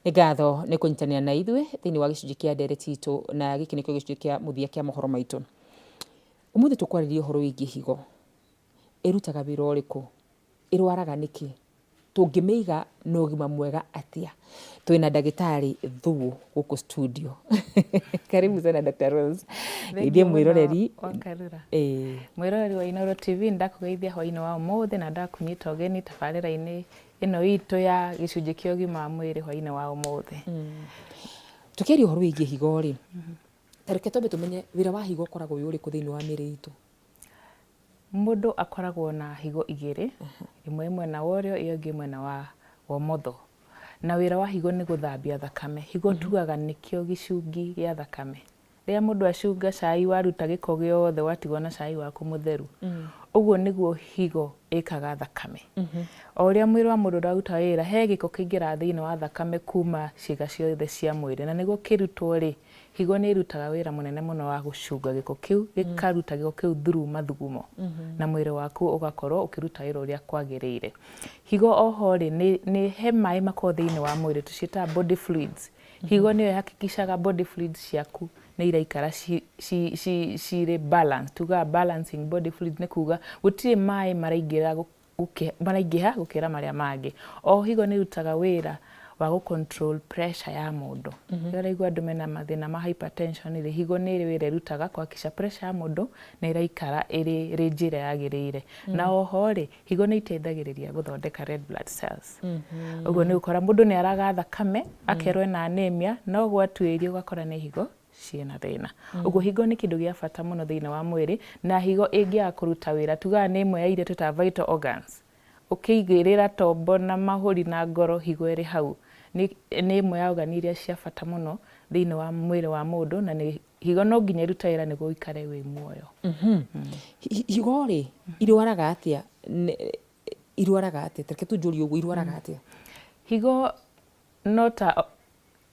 Ngatho nĩ kũnyitanĩra na ithuĩ thĩinĩ wa gĩcunjĩ kĩa ndereti itũ, na gĩkĩ nĩkĩo gĩcunjĩ kĩa mũthia kĩa mohoro maitũ. Ũmũthĩ tũkwarĩrĩria ũhoro wĩgiĩ higo. Ĩrutaga wĩra ũrĩkũ? Ĩrwaraga nĩkĩ? Tũngĩmĩiga na ũgima mwega atĩa? Twĩna ndagĩtarĩ Thuo gũkũ studio. Karibu sana Dr. Rose. Ithie mwĩroreri. Mwĩroreri wa Inooro TV ndakũgeithia hwainĩ wa ũmũthĩ na ndakunyita ũgeni tabarĩra-inĩ ĩno itũ ya gĩcunjĩ kĩa ũgima wa mwĩrĩ hwainĩ wa ũmũthĩ. Tũkĩaria ũhoro wĩgiĩ higo rĩ, tareke twambe tũmenye wĩra wa higo ũkoragwo wĩ ũrĩkũ thĩinĩ wa mĩĩrĩ itũ? Mũndũ akoragwo na higo igĩrĩ, ĩmwe mwena wa ũrĩo, ĩyo ĩngĩ mwena wa ũmotho. Na wĩra wa higo nĩ gũthambia thakame. Higo tugaga nĩkĩo gĩcungi gĩa thakame. Rĩrĩa mũndũ acunga cai waruta gĩko gĩothe watigwo na cai waku mũtheru. Ũguo nĩguo higo ĩkaga thakame. O ũrĩa mwĩrĩ wa mũndũ ũraruta wĩra, he gĩko kĩingĩraga thĩinĩ wa thakame kuma ciĩga ciothe cia mwĩrĩ. Na nĩguo kĩrutwo rĩ, higo nĩ ĩrutaga wĩra mũnene mũno wa gũcunga gĩko kĩu, gĩkaruta gĩko kĩu through mathugumo. Na mwĩrĩ waku ũgakorwo ũkĩruta wĩra ũrĩa kwagĩrĩire. Higo oho rĩ, nĩ he maĩ makoragwo thĩinĩ wa mwĩrĩ tũciĩtaga body fluids. Higo nĩyo ĩhakikicaga body fluids ciaku nĩ iraikara cirĩ balance. Tugaga balancing body fluids nĩ kuga gũtirĩ maĩ maraingĩha gũkĩra marĩa mangĩ. O higo nĩ ĩrutaga wĩra wa gũ-control pressure ya mũndũ. Rĩrĩa ũraigua andũ mena mathĩna ma hypertension rĩ, higo nĩ ĩrĩ wĩra ĩrutaga kuhakikisha pressure ya mũndũ nĩ ĩraikara ĩrĩ njĩra yagĩrĩire. Na oho rĩ, higo nĩ iteithagĩrĩria gũthondeka red blood cells. Ũguo nĩ ũkora mũndũ nĩ araga thakame, akerwo ena anemia, no gwatuĩrio ũgakora nĩ higo ciĩna thĩna. Ũguo higo nĩ kĩndũ gĩa bata mũno thĩinĩ wa mwĩrĩ, na higo ĩngĩaga kũruta wĩra, tugaga nĩ ĩmwe ya iria twĩtaga vital organs. Ũkĩigĩrĩra tombo na mahũri na ngoro, higo ĩrĩ hau. Nĩ ĩmwe ya organ iria cia bata mũno thĩinĩ wa mwĩrĩ wa mũndũ, na higo no nginya ĩruta wĩra nĩguo ũikare wĩ muoyo. Higo rĩ, irwaraga atĩa? Irwaraga atĩa? Tareke tũnjũrie ũguo, irwaraga atĩa? Higo no ta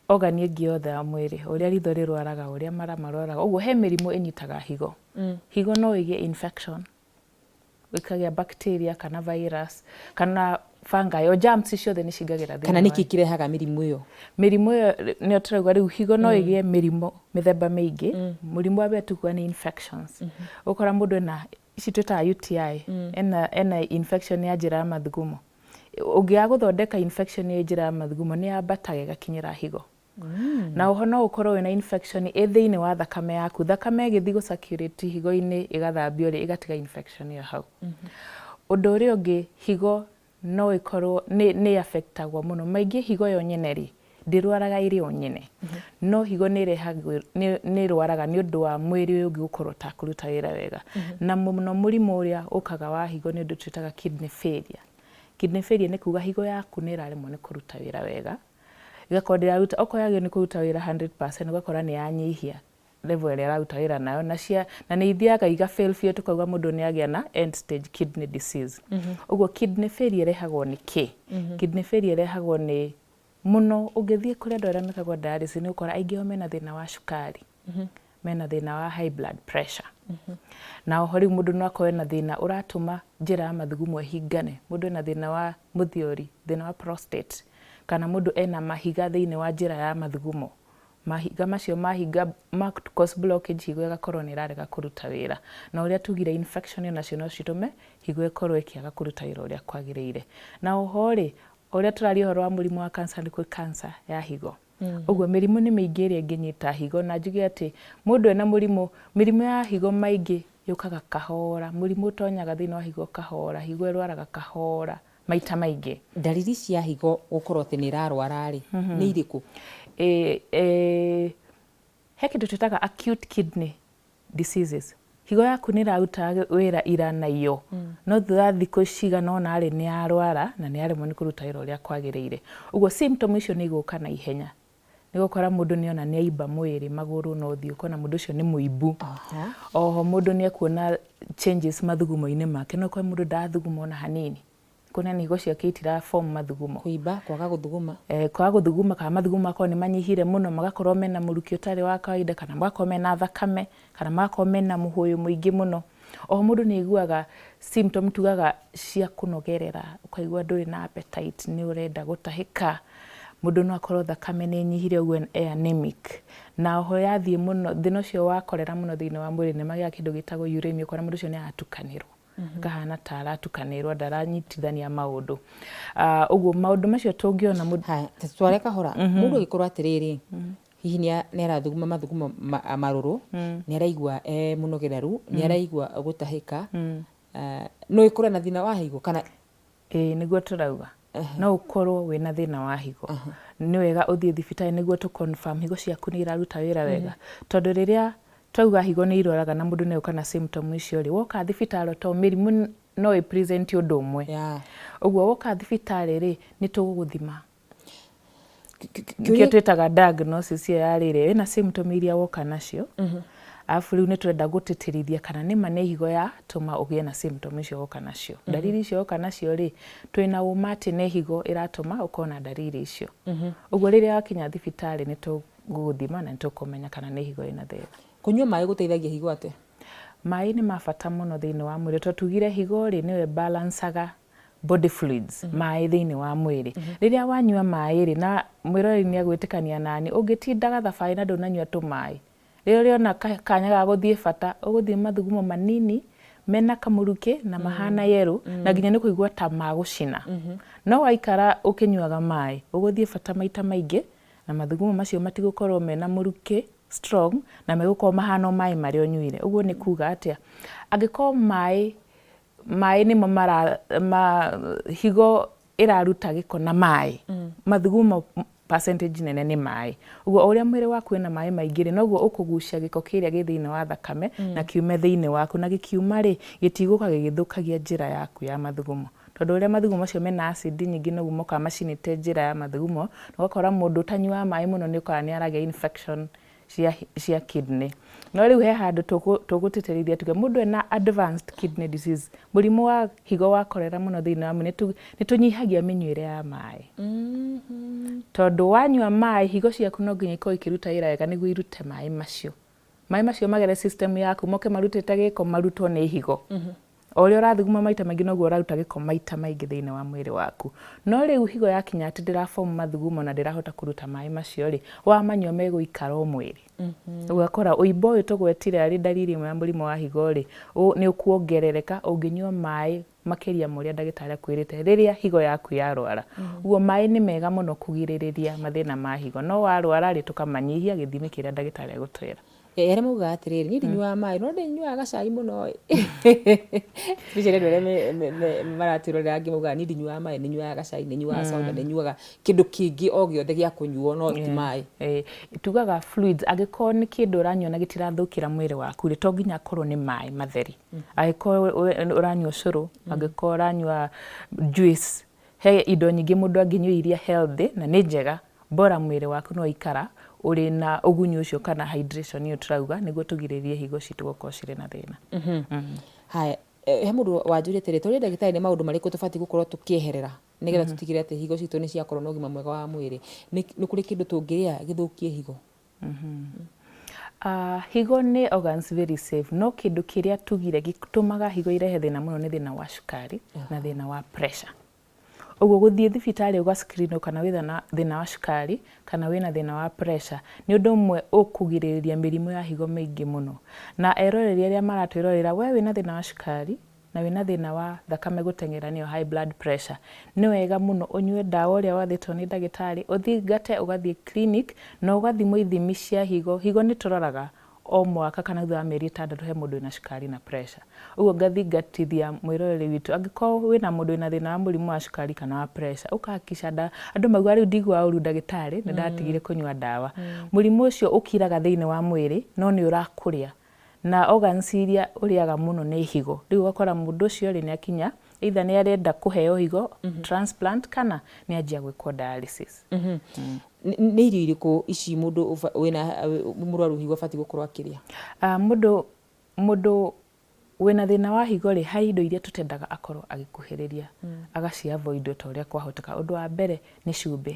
organ ĩngĩ yothe ya mwĩrĩ, ũrĩa ritho rĩrwaraga, ũrĩa mara marwaraga, ũguo he mĩrimũ ĩnyitaga higo. Higo no ĩgĩe infection, ĩkagĩa bacteria kana virus kana fungi o germs ciothe nĩ cingagĩra thĩinĩ. Kana nĩkĩ kĩrehaga mĩrimũ ĩyo? Mĩrimũ ĩyo nĩyo tũrauga rĩu higo no ĩgĩe mĩrimũ mĩthemba mĩingĩ. Mũrimũ wa mbere tukuga nĩ infections. Ũkora mũndũ ena ici twĩtaga UTI, ena infection ya njĩra ya mathugumo. Ũngĩaga gũthondeka infection ya njĩra ya mathugumo nĩ yambataga ĩgakinyĩra higo. Na oho no ũkorwo wĩna infection thĩinĩ wa thakame yaku. Thakame ĩgĩthiĩ gũ-circulate higo-inĩ ĩgathambio rĩ, ĩgatiga infection ĩyo hau. Ũndũ ũrĩa ũngĩ, higo no ĩkorwo nĩ affectagwo mũno. Maingĩ higo yo nyene rĩ, ndĩrwaraga ĩrĩ o nyene. No higo nĩ ĩrwaraga nĩ ũndũ wa mwĩrĩ ũyũ ũngĩ gũkorwo ta kũruta wĩra wega. Na mũno mũrimũ ũrĩa ũkaga wa higo nĩ ũndũ twĩtaga kidney failure. Kidney failure nĩ kuga higo yaku nĩ ĩraremwo nĩ kũruta wĩra wega. Ĩgakorwo ndĩraruta, okorwo yagĩrĩirwo nĩ kũruta wĩra 100%, ũgakora nĩ yanyihia level ĩrĩa ĩraruta wĩra nayo, na nĩ ithiaga iga-fail biũ, tũkauga mũndũ nĩ agĩa na end stage kidney disease. Ũguo kidney failure ĩrehagwo nĩ kĩ? Kidney failure ĩrehagwo nĩ mũno, ũngĩthiĩ kũrĩ andũ arĩa mekagwo dialysis nĩ ũkora aingĩ ao mena thĩna wa cukari, mena thĩna wa high blood pressure. Na oho rĩu mũndũ no akorwo na thĩna ũratũma njĩra ya mathugumo ĩhingane. Mũndũ ena thĩna wa mũthiori, thĩna wa prostate, kana mũndũ ena mahiga thĩinĩ wa njĩra ya mathugumo. Mahiga macio mahinga cause blockage, higo ĩgakorwo nĩ ĩrarega kũruta wĩra. Na ũrĩa tugire infection nacio no citũme higo ĩkorwo ĩkĩaga kũruta wĩra ũrĩa kwagĩrĩire. Na oho rĩ, ũrĩa tũraria ũhoro wa mũrimũ wa cancer, nĩ kwĩ cancer ya higo. Ũguo mĩrimũ nĩ mĩingĩ ĩrĩa ĩngĩnyita higo, na njuge atĩ mũndũ ena mĩrimũ ya higo maingĩ yũkaga kahora. Mũrimũ ũtonyaga thĩinĩ wa higo kahora, higo ĩrwaraga kahora maita maingĩ. Ndariri cia higo gũkorwo atĩ nĩ ĩrarwara rĩ, nĩ irĩkũ? He kĩndũ twĩtaga acute kidney diseases. Higo yaku nĩ ĩraruta wĩra ira na iyo, no thutha thikũ cigana ũna rĩ nĩ yarwara na nĩ yaremwo nĩ kũruta wĩra ũrĩa kwagĩrĩire. Ũguo symptom icio nĩ igũka na ihenya. Nĩ gũkora mũndũ nĩ ona nĩ aimba mwĩrĩ, magũrũ na ũthiũ, ũkona mũndũ ũcio nĩ mũimbu. Oho mũndũ nĩ ekuona changes mathugumo-inĩ make, no kwa mũndũ ndathuguma ona hanini. Kuna higo ciake itira form mathugumo. Kuimba, kwaga gũthuguma. Kwaga gũthuguma kana mathugumo makorwo nĩ manyihire mũno, magakorwo mena mũrukĩ ũtarĩ wa kawaida, kana magakorwo mena thakame, kana magakorwo mena mũhũyũ mũingĩ mũno. Oho mũndũ nĩ aiguaga symptom tugaga cia kũnogerera, ũkaigua ndũrĩ na appetite, nĩ ũrenda gũtahĩka. mundu no akorwo thakame nĩ nyihire ũguo anemic, na oho yathie muno thina ũcio wa korera muno thĩinĩ wa mwĩrĩ nĩ magĩa kĩndũ gĩtagwo uremia, ũkora mũndũ ũcio nĩ aratukanĩrwo kahana ta aratukanĩrwo, ndaranyitithania maũndũ. Ũguo maũndũ macio tũngĩona mũndũ tware kahora mũndũ agĩkorwo atĩrĩrĩ hihi nĩ arathuguma mathugumo marũrũ, nĩ araigua mũnogeraru, nĩ araigua gũtahĩka, no ĩkorwo na thĩna wa higo kana nĩguo tũrauga no ũkorwo wĩna thĩna wa higo. Nĩ wega ũthiĩ thibitarĩ nĩguo tũ confirm higo ciaku nĩ iraruta wĩra wega, tondũ rĩrĩa twauga higo nĩ iroraga na mũndũ nĩ oka na symptom icio rĩ, woka thibitarĩ to mĩrimũ no ĩ present ũndũ ũmwe. Ũguo woka thibitarĩ rĩ, nĩ tũgũgũthima, kĩo twĩtaga diagnosis ya rĩrĩ wĩna symptom iria woka nacio, alafu rĩu nĩ tũrenda gũtĩtĩrithia kana nĩma nĩ higo yatũma ũgĩe na symptom icio woka nacio. Ndariri icio woka nacio rĩ, twĩna ũma atĩ nĩ higo ĩratũma ũkorwo na ndariri icio. Ũguo rĩrĩa wakinya thibitarĩ nĩ tũgũgũthima na nĩ tũkũmenya kana nĩ higo ĩna thĩna. Kũnyua maĩ gũteithagia higo atĩa? Maĩ nĩ mabata mũno thĩinĩ wa mwĩrĩ, tondũ tugire higo rĩ nĩwe balancaga body fluids, maĩ thĩinĩ wa mwĩrĩ. Rĩrĩa wanyua maĩ rĩ, na mwĩrori nĩ agwĩtĩkania nani, ũngĩtindaga thabarĩ na ndũnanyua tũmaĩ, rĩrĩa ũrĩona kanya ga gũthiĩ bata, ũgũthiĩ mathugumo manini mena kamũrukĩ na mahana yerũ, na nginya nĩ kũigua ta magũcina. No waikara ũkĩnyuaga maĩ, ũgũthiĩ bata maita maingĩ na mathugumo macio matigũkorwo mena mũrukĩ strong, na megũkorwo mahana maĩ marĩa ũnyuire. Ũguo nĩ kuga atĩa, angĩkorwo maĩ nĩmo higo ĩraruta gĩko na maĩ, mathugumo percentage nene nĩ maĩ. Ũguo ũrĩa mwĩrĩ waku wĩna maĩ maingĩ rĩ, noguo ũkũgucia gĩko kĩrĩa gĩ thĩinĩ wa thakame na kiume thĩinĩ waku, na gĩkiuma rĩ, gĩtigũka gĩgĩthũkagia njĩra yaku ya mathugumo. Tondũ ũrĩa mathugumo macio mena acid nyingĩ noguo moka macinĩte njĩra ya mathugumo, na ũgakora mũndũ ũtanyuaga maĩ mũno nĩ ũkoraga nĩ aragĩa infection cia kidney. No rĩu he handũ tũgũtĩtĩrithia tuge mũndũ ena advanced kidney disease, mũrimũ wa higo wa korera mũno thĩinĩ wa mwĩrĩ, nĩ tũnyihagia mĩnyuĩre ya maĩ. Tondũ wanyua maĩ, higo ciaku no nginya ikorwo ikĩruta wĩra wega nĩguo irute maĩ macio. Maĩ macio magere system yaku, moke marutĩte gĩko marutwo nĩ higo. O ũrĩa ũrathuguma maita maingĩ noguo ũraruta gĩko maita maingĩ thĩinĩ wa mwĩrĩ waku. No rĩu higo yakinya atĩ ndĩraform mathugumo na ndĩrahota kũruta maĩ macio rĩ, wamanyua megũikara o mwĩrĩ. Ũgakora ũimbo ũyũ tũgwetire arĩ ndariri imwe ya mũrimũ wa higo rĩ, nĩ ũkuongerereka ũngĩnyua maĩ makĩria ma ũrĩa ndagĩtarĩ akwĩrĩte rĩrĩa higo yaku yarwara. Ũguo maĩ nĩ mega mũno kũgirĩrĩria mathĩna ma higo, no warwara rĩ tũkamanyihia gĩthimi kĩrĩa ndagĩtarĩ agũtwĩra. Arĩa maugaga atĩrĩrĩ, niĩ ndinyuaga maĩ, no ndinyuaga gacai mũno. Bicara andũ arĩa maratwĩrorera angĩ maugaga niĩ ndinyuaga maĩ, nĩ nyuaga gacai, nĩ nyuaga soda, nĩ nyuaga kĩndũ kĩngĩ o gĩothe gĩa kũnyuo no ti maĩ. Tugaga fluids, angĩkorwo nĩ kĩndũ ũranyua na gĩtirathũkĩra mwĩrĩ waku rĩ, to nginya akorwo nĩ maĩ matheri. Angĩkorwo ũranyua ũcũrũ, angĩkorwo ũranyua juice, he indo nyingĩ mũndũ angĩnyua iria healthy na nĩ njega, bora mwĩrĩ waku no ikara ũrĩ na ũgunyu ũcio kana hydration ĩyo tũrauga, nĩguo tũgirĩrĩrie higo citũ gũkorwo cirĩ na thĩna. Haya, he mũndũ wanjũrĩte rĩ, tũrĩ ndagĩtarĩ nĩ maũndũ marĩkũ tũbatiĩ gũkorwo tũkĩeherera nĩgetha tũtigĩrĩre atĩ higo citũ nĩ ciakorwo na ũgima mwega wa mwĩrĩ? Nĩ kũrĩ kĩndũ tũngĩrĩa gĩthũkie higo? Higo nĩ organs very safe, no kĩndũ kĩrĩa tugire gĩtũmaga higo irehe thĩna mũno nĩ thĩna wa cukari na thĩna wa pressure. Ũguo gũthiĩ thibitarĩ ũga-screen kana wĩna thĩna wa cukari kana wĩna thĩna wa pressure nĩ ũndũ ũmwe ũkũgirĩrĩria mĩrimũ ya higo mĩingĩ mũno. Na eroreri arĩa maratwĩrorera, we wĩna thĩna wa cukari na wĩna thĩna wa thakame gũteng'era nĩyo high blood pressure, nĩ wega mũno ũnyue ndawa ũrĩa wathĩtwo nĩ ndagĩtarĩ, ũthingate ũgathiĩ clinic na ũgathimwo ithimi cia higo. Higo nĩ tũroraga o mwaka kana thutha wa mĩeri 6 he mũndũ wĩna cukari na pressure. Ũguo ngathingatithia mwĩroreri witũ, angĩkorwo wĩna mũndũ wĩna thĩna wa mũrimũ wa cukari kana wa pressure, ũkahakica ndawa. Andũ mauga rĩu ndigua ũru ndagĩtarĩ, nĩ ndatigire kũnyua ndawa. Mũrimũ ũcio ũkiraga thĩinĩ wa mwĩrĩ, no nĩ ũrakũrĩa. Na organs iria ũrĩaga mũno nĩ higo. Rĩu ũgakora mũndũ ũcio rĩ nĩ akinya either nĩ arenda kũheo higo transplant kana nĩ anjia gwĩkwo dialysis. Nĩ irio irĩkũ ici mũndũ wĩna mũrwaru higo abatiĩ gũkorwo akĩrĩa? Mũndũ wĩna thĩna wa higo rĩ, harĩ indo iria tũtendaga akorwo agĩkuhĩrĩria, agaci-avoid o ta ũrĩa kwahoteka. Ũndũ wa mbere nĩ cumbĩ.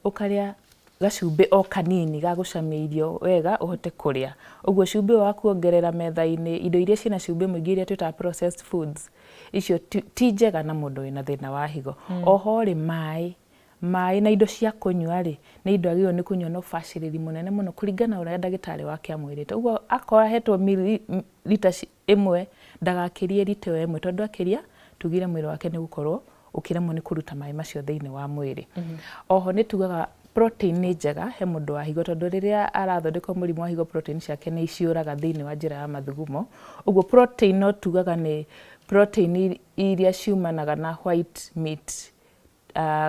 Ũkarĩa gacumbĩ o kanini ga gũcamia irio wega ũhote kũrĩa. Ũguo cumbĩ wa kuongerera metha-inĩ, indo iria ciĩna cumbĩ mũingĩ iria twĩtaga processed foods, icio ti njega na mũndũ wĩna thĩna wa higo. Oho rĩ, maĩ na indo cia kũnyua rĩ nĩ indo agĩrĩirwo nĩ kũnyua na ũbacĩrĩri mũnene mũno kũringana ũrĩa ndagĩtarĩ wake amwĩrĩte. Ũguo akorwo ahetwo lita 1 ndagakĩrie lita ĩmwe, tondũ akĩria tugire mwĩrĩ wake nĩ gũkorwo ũkĩremwo nĩ kũruta maĩ macio thĩinĩ wa mwĩrĩ. Oho nĩ tugaga protein nĩ njega he mũndũ wa higo, tondũ rĩrĩa arathondeka mũrimũ wa higo protein ciake nĩ ciũraga thĩinĩ wa njĩra ya mathugumo. Ũguo protein no tugaga nĩ protein iria ciumanaga na white meat,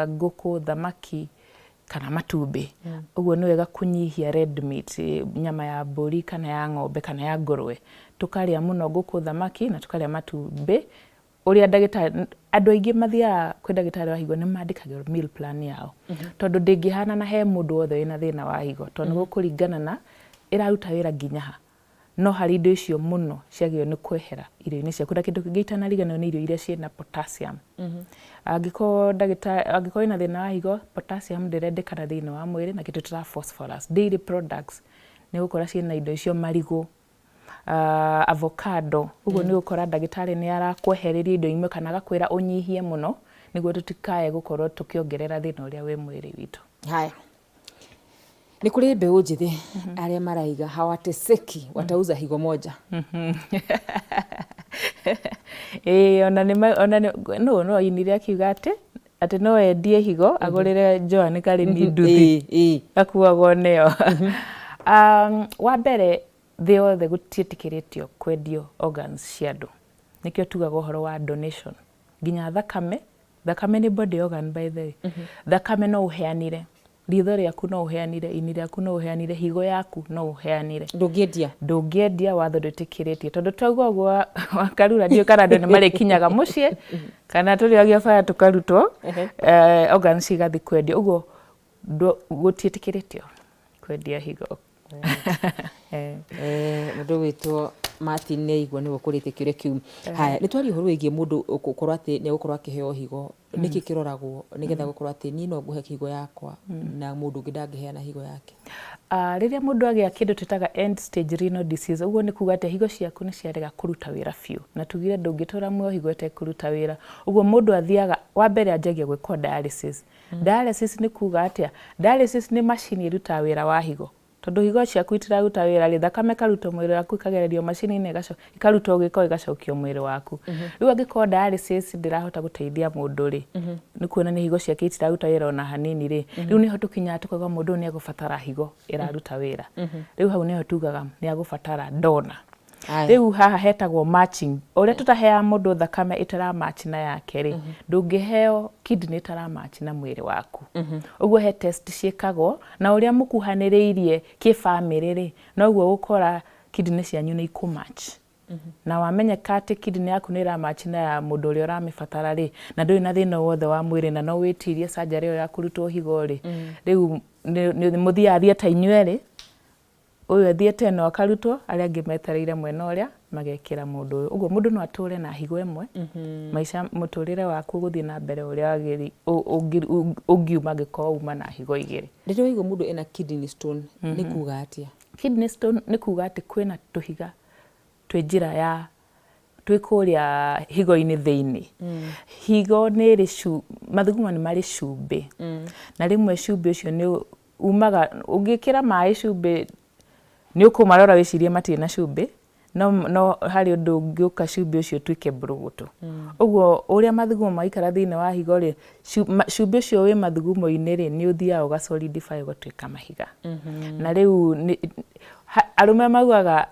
ngũkũ, thamaki kana matumbĩ. Ũguo nĩ wega kũnyihia red meat, nyama ya mbũri kana ya ng'ombe kana ya ngũrwe. Tukarĩa mũno ngũkũ, thamaki na tukarĩa matumbĩ. Ũrĩa ndagĩtarĩ, andũ aingĩ mathiaga kwĩ ndagĩtarĩ wa higo nĩ mandĩkagĩrwo meal plan yao, tondũ ndĩngĩhana na he mũndũ wothe wĩna thĩna wa higo, tondũ nĩ gũkũringana na ĩraruta wĩra nginya ha. No harĩ indo icio mũno ciagĩrĩirwo nĩ kwehera irio-inĩ ciaku, na kĩndũ kĩngĩ itanariganĩrwo nĩ irio iria ciĩna potassium. Angĩkorwo ĩna thĩna wa higo, potassium ndĩrendekana thĩinĩ wa mwĩrĩ, na kĩndũ ta phosphorus. Dairy products nĩ gũkora ciĩna indo icio, marigũ, avocado. Ũguo nĩ gũkora ndagĩtarĩ nĩ arakwehereria indo imwe kana agakwĩra ũnyihie mũno nĩguo tũtikae gũkorwo tũkĩongerera thĩna ũrĩa wĩ mwĩrĩ witũ. Haya, nĩ kũrĩ mbeũ njĩthĩ arĩa maraiga hawateseki watauza higo moja. Ona no inire akiuga atĩ no endie higo agũrĩre Joan Karĩmi nduthi akuagwo nĩyo. Wa mbere thĩ yothe gũtiĩtĩkĩrĩtio kwendio organs cia andũ, nĩkĩo tugaga ũhoro wa donation. Nginya thakame nĩ body organ by the way. Thakame no ũheanire, ritho rĩaku no ũheanire, ini rĩaku no ũheanire, higo yaku no ũheanire. Ndũngĩendia watho ndũĩtĩkĩrĩtie, tondũ twauga ũguo wakarura ndio kana andũ nĩ marĩkinyaga mũciĩ kana tũrĩagio bara tũkarutwo organs igathiĩ kwendio. Ũguo gũtiĩtĩkĩrĩtio kwendia higo. Mũndũ wĩtwo Martin Neigua nĩguo kũrĩte kĩũria kĩu. Haya, nĩ twaria ũhoro wĩgiĩ mũndũ gũkorwo atĩ nĩ gũkorwo akĩheo higo. Nĩkĩ kĩroragwo nĩgetha gũkorwo atĩ niĩ no ngũhe higo yakwa na mũndũ ũngĩ ndangĩheana higo yake? Rĩrĩa mũndũ agĩa kĩndũ twĩtaga end stage renal disease, ũguo nĩ kuga atĩ higo ciaku nĩ ciarega kũruta wĩra biũ, na tugire ndũngĩtũra muoyo higo ĩtekũruta wĩra. Ũguo mũndũ athiaga, wa mbere anjagia gwĩkwo dialysis. Dialysis nĩ kuga atĩa? Dialysis nĩ macini ĩrutaga wĩra wa higo, tondũ higo ciaku itiraruta wĩra rĩ, thakame karutwo mwĩrĩ waku ikagererio macini-inĩ ikarutwo gĩko igacokio mwĩrĩ waku. Rĩu angĩkorwo dialysis ndĩrahota gũteithia mũndũ rĩ, nĩ kuonania higo ciake itiraruta wĩra ona hanini rĩ, rĩu nĩho tũkinyaga tũkauga mũndũ nĩ egũbatara higo ĩraruta wĩra. Rĩu hau nĩho tugaga nĩ egũbatara donor. Rĩu haha hetagwo matching. Ũrĩa tũtaheaga mũndũ thakame ĩtaramatch na yake rĩ, ndũngĩheo kidney ĩtaramatch na mwĩrĩ waku. Ũguo he test ciĩkagwo, na ũrĩa mũkuhanĩrĩirie kĩ-family rĩ, noguo gũkora kidney cianyu nĩ ikũmatch. Na wamenyeka atĩ kidney yaku nĩ ĩramatch na ya mũndũ ũrĩa ũramĩbatara rĩ, na ndũrĩ na thĩna wothe wa mwĩrĩ na no wĩtirie surgery ĩyo ya kũrutwo higo rĩ, rĩu nĩ mũthiaga ta inyuerĩ, ũyũ athiĩte no akarutwo, arĩa angĩ metereire mwena ũrĩa magekĩra mũndũ ũyũ. Ũguo mũndũ no atũre na higo ĩmwe, maica mũtũrĩre waku gũthiĩ na mbere ũrĩa ũngiuma angĩkorwo uma na higo igĩrĩ. Rĩrĩa waigua mũndũ ena kidney stone nĩ kuga atĩa? Kidney stone nĩ kuga atĩ kwĩna tũhiga twĩ njĩra ya twĩ kũrĩa higo-inĩ thĩinĩ. Higo nĩ ĩrĩ mathugumo nĩ marĩ cumbĩ, na rĩmwe cumbĩ ũcio nĩ umaga, ũngĩkĩra maĩ cumbĩ nĩ ũkũmarora wĩcirie matirĩ na cumbĩ, no harĩ ũndũ ũngĩũka cumbĩ ũcio tuĩke mbũrũgũtũ. Ũguo ũrĩa mathugumo maikara thĩinĩ wa higo rĩ, cumbĩ ũcio wĩ mathugumo-inĩ rĩ, nĩ ũthiaga ũga solidify ũgatuĩka mahiga. Na rĩu arũme maugaga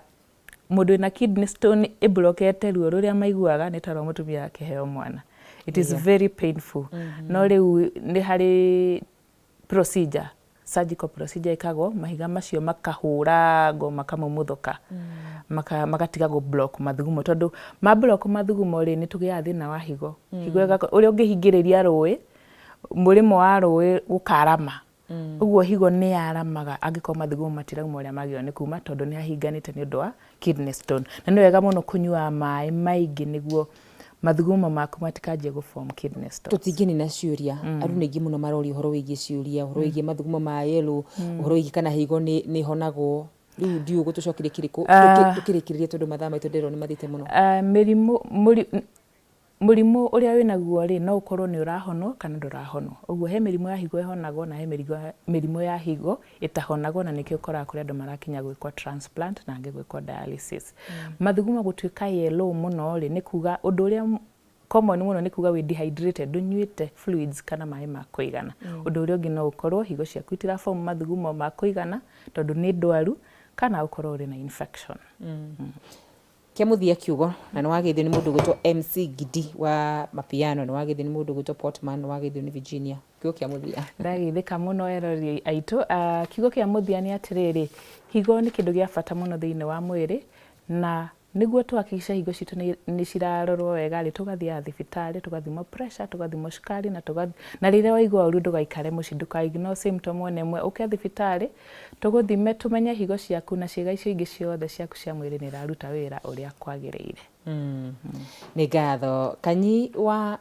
mũndũ wĩna kidney stone ĩmburokete ruo rũrĩa maiguaga nĩ ta rwa mũtumia akĩheo mwana. It is very painful. No rĩu nĩ harĩ procedure, surgical procedure ĩkagwo, mahiga macio makahũragwo makamumuthũka, magatiga block mathugumo, tondũ block mathugumo rĩ nĩ tũgĩaga thĩna wa higo. Higo ũrĩa ũngĩhingĩrĩria rũĩ, mũrĩmo wa rũĩ gũkarama. Ũguo higo nĩ yaramaga angĩkorwo mathugumo matirauma ũrĩa magĩrĩirwo nĩ kuma, tondũ nĩ hahinganĩte nĩ ũndũ wa kidney stone. Na nĩ wega mũno kũnyua maĩ maingĩ nĩguo mathugumo maku matikanjie gũform kidney stones. Tũtingĩnina ciũria, andũ nĩ aingĩ mũno maroria ũhoro wĩgiĩ ciũria, ũhoro wĩgiĩ mathugumo ma yellow, ũhoro wĩgiĩ kana higo nĩ honagwo. Rĩu ndiũ gũtũcokeria kĩrĩkũ tũkĩrĩkĩrĩria tondũ mathaa maitũ ndĩrwo nĩ mathĩte mũno. mũrimũ ũrĩa wĩnaguo rĩ no ũkorwo nĩ ũrahonwo kana ndũrahonwo. Ũguo he mĩrimũ ya higo ĩhonagwo na he mĩrimũ ya higo ĩtahonagwo, na nĩkĩo ũkoraga kũrĩ andũ marakinya gwĩkwo transplant na angĩ gwĩkwo dialysis. Mathugumo gũtuĩka yellow mũno rĩ nĩ kuga ũndũ ũrĩa common mũno nĩ kuga wĩ dehydrated, ndũnyuĩte fluids kana maĩ ma kũigana. Ũndũ ũrĩa ũngĩ no ũkorwo higo ciaku itiraform mathugumo ma kũigana tondũ nĩ ndwaru kana ũkorwo ũrĩ na infection. Kia muthia kiugo na nĩwagethio nĩ mũndũ gwĩtwo MC Gidi wa mapiano, nĩwagethio nĩ mũndũ gwĩtwo Portman, nĩwagethio nĩ Virginia. Kiugo kia muthia. Ndageithĩka mũno erori aitũ. Kiugo kia muthia nĩ atĩrĩrĩ, higo nĩ kĩndũ gĩa bata mũno thĩinĩ wa mwĩrĩ, na nĩguo tũhakikice higo citũ nĩ cirarorwo wega rĩ tũgathiaga thibitarĩ, tũgathimwo pressure, tũgathimwo cukari na rĩrĩa waigua ũru ndũgaikare mũciĩ, ndũka-ignore symptom ona ĩmwe, ũke thibitarĩ tũgũthime tũmenye higo ciaku na ciĩga icio ingĩ ciothe ciaku cia mwĩrĩ nĩ iraruta wĩra ũrĩa kwagĩrĩire. Nĩ ngatho Kanyi wa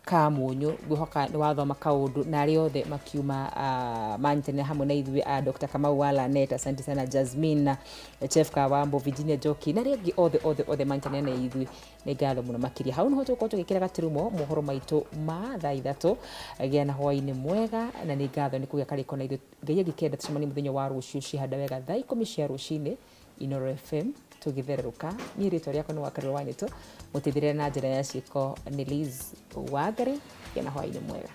Kamunyu, ngwĩhoka nĩ wathoma kaũndũ na arĩa othe makiuma manyitanĩra hamwe na ithuĩ Dr. Kamau wa Lanet, asante sana Jasmine, Chef Kawambo, Virginia Njoki na arĩa angĩ othe manyitanĩra na ithuĩ. Nĩ ngatho mũno makĩria. Hau nĩho tũgũkorwo tũgĩkĩra gaturumo mohoro maitũ ma thaa 3 gĩa na hwaĩ-inĩ mwega, na nĩ ngatho nĩ kũgĩa karĩko na ithuĩ. Ngai agĩkenda tũcemanie mũthenya wa rũciũ cihanda wega thaa 10 cia rũcinĩ Inooro FM tũgĩthererũka. Niĩ rĩtwa rĩakwa nĩ Wakarĩ Wanĩtũ, mũteithĩrĩria na njĩra ya ciĩko nĩ Liz Wangari. Gĩa na hwaĩ-inĩ mwega.